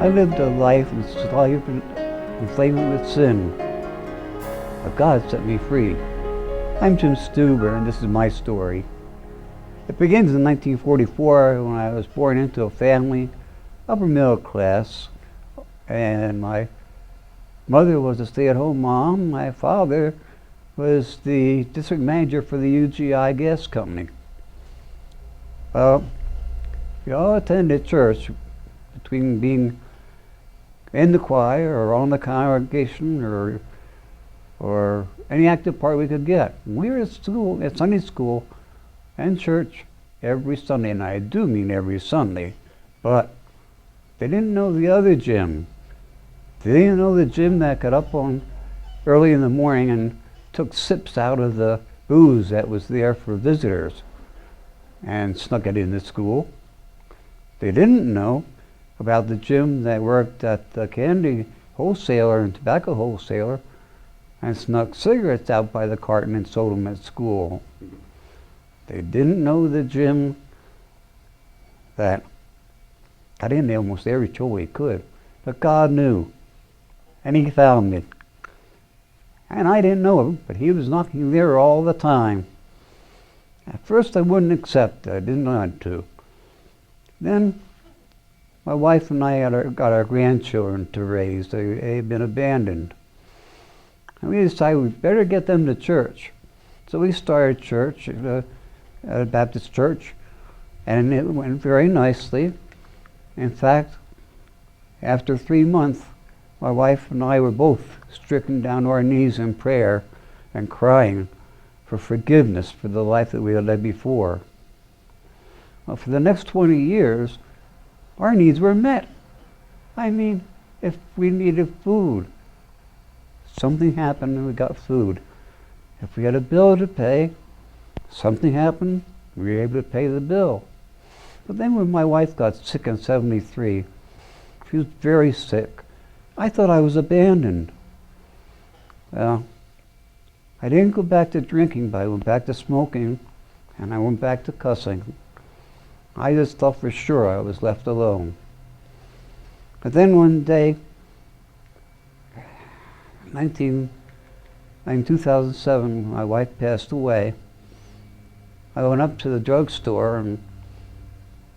I lived a life enslavement with sin, but God set me free. I'm Jim Stuber, and this is my story. It begins in 1944 when I was born into a family, upper middle class, and my mother was a stay-at-home mom. My father was the district manager for the UGI gas company. Well, we all attended church, between being in the choir or on the congregation or any active part we could get. We were at Sunday school and church every Sunday, and I do mean every Sunday, but they didn't know the other Jim. They didn't know the Jim that got up on early in the morning and took sips out of the booze that was there for visitors and snuck it into school. They didn't know about the Jim that worked at the candy wholesaler and tobacco wholesaler and snuck cigarettes out by the carton and sold them at school. They didn't know the Jim that got in there almost every chore he could, but God knew, and He found me. And I didn't know him, but he was knocking there all the time. At first I wouldn't accept it, I didn't want to. Then my wife and I got our grandchildren to raise. They had been abandoned. And we decided we'd better get them to church. So we started church, at a Baptist church, and it went very nicely. In fact, after 3 months, my wife and I were both stricken down to our knees in prayer and crying for forgiveness for the life that we had led before. Well, for the next 20 years, our needs were met. I mean, if we needed food, something happened and we got food. If we had a bill to pay, something happened, we were able to pay the bill. But then when my wife got sick in '73, she was very sick, I thought I was abandoned. Well, I didn't go back to drinking, but I went back to smoking, and I went back to cussing. I just thought for sure I was left alone. But then one day, in 2007, my wife passed away. I went up to the drugstore, and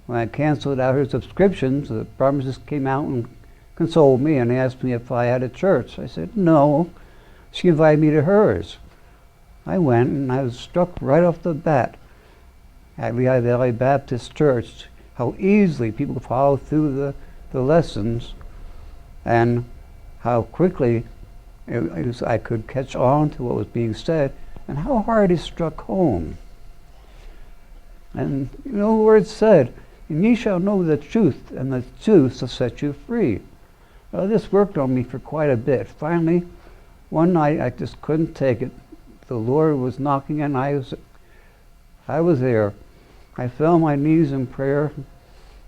when I canceled out her subscriptions, the pharmacist came out and consoled me and asked me if I had a church. I said no. She invited me to hers. I went, and I was struck right off the bat at Lehigh Baptist Church how easily people follow through the lessons and how quickly I could catch on to what was being said and how hard it struck home. And you know the word said, "And ye shall know the truth, and the truth shall set you free." Well, this worked on me for quite a bit. Finally, one night I just couldn't take it. The Lord was knocking, and I was there. I fell on my knees in prayer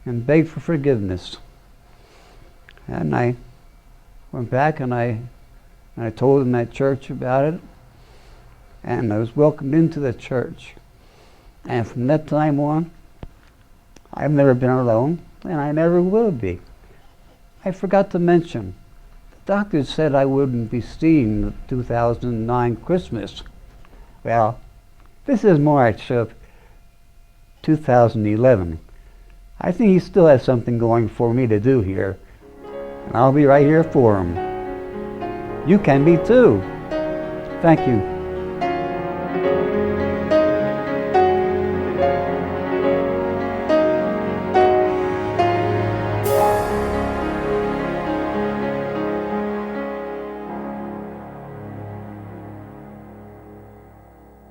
and begged for forgiveness. And I went back and I told them at church about it, and I was welcomed into the church. And from that time on, I've never been alone, and I never will be. I forgot to mention, the doctor said I wouldn't be seen the 2009 Christmas. Well, this is March of 2011. I think he still has something going for me to do here, and I'll be right here for him. You can be too. Thank you.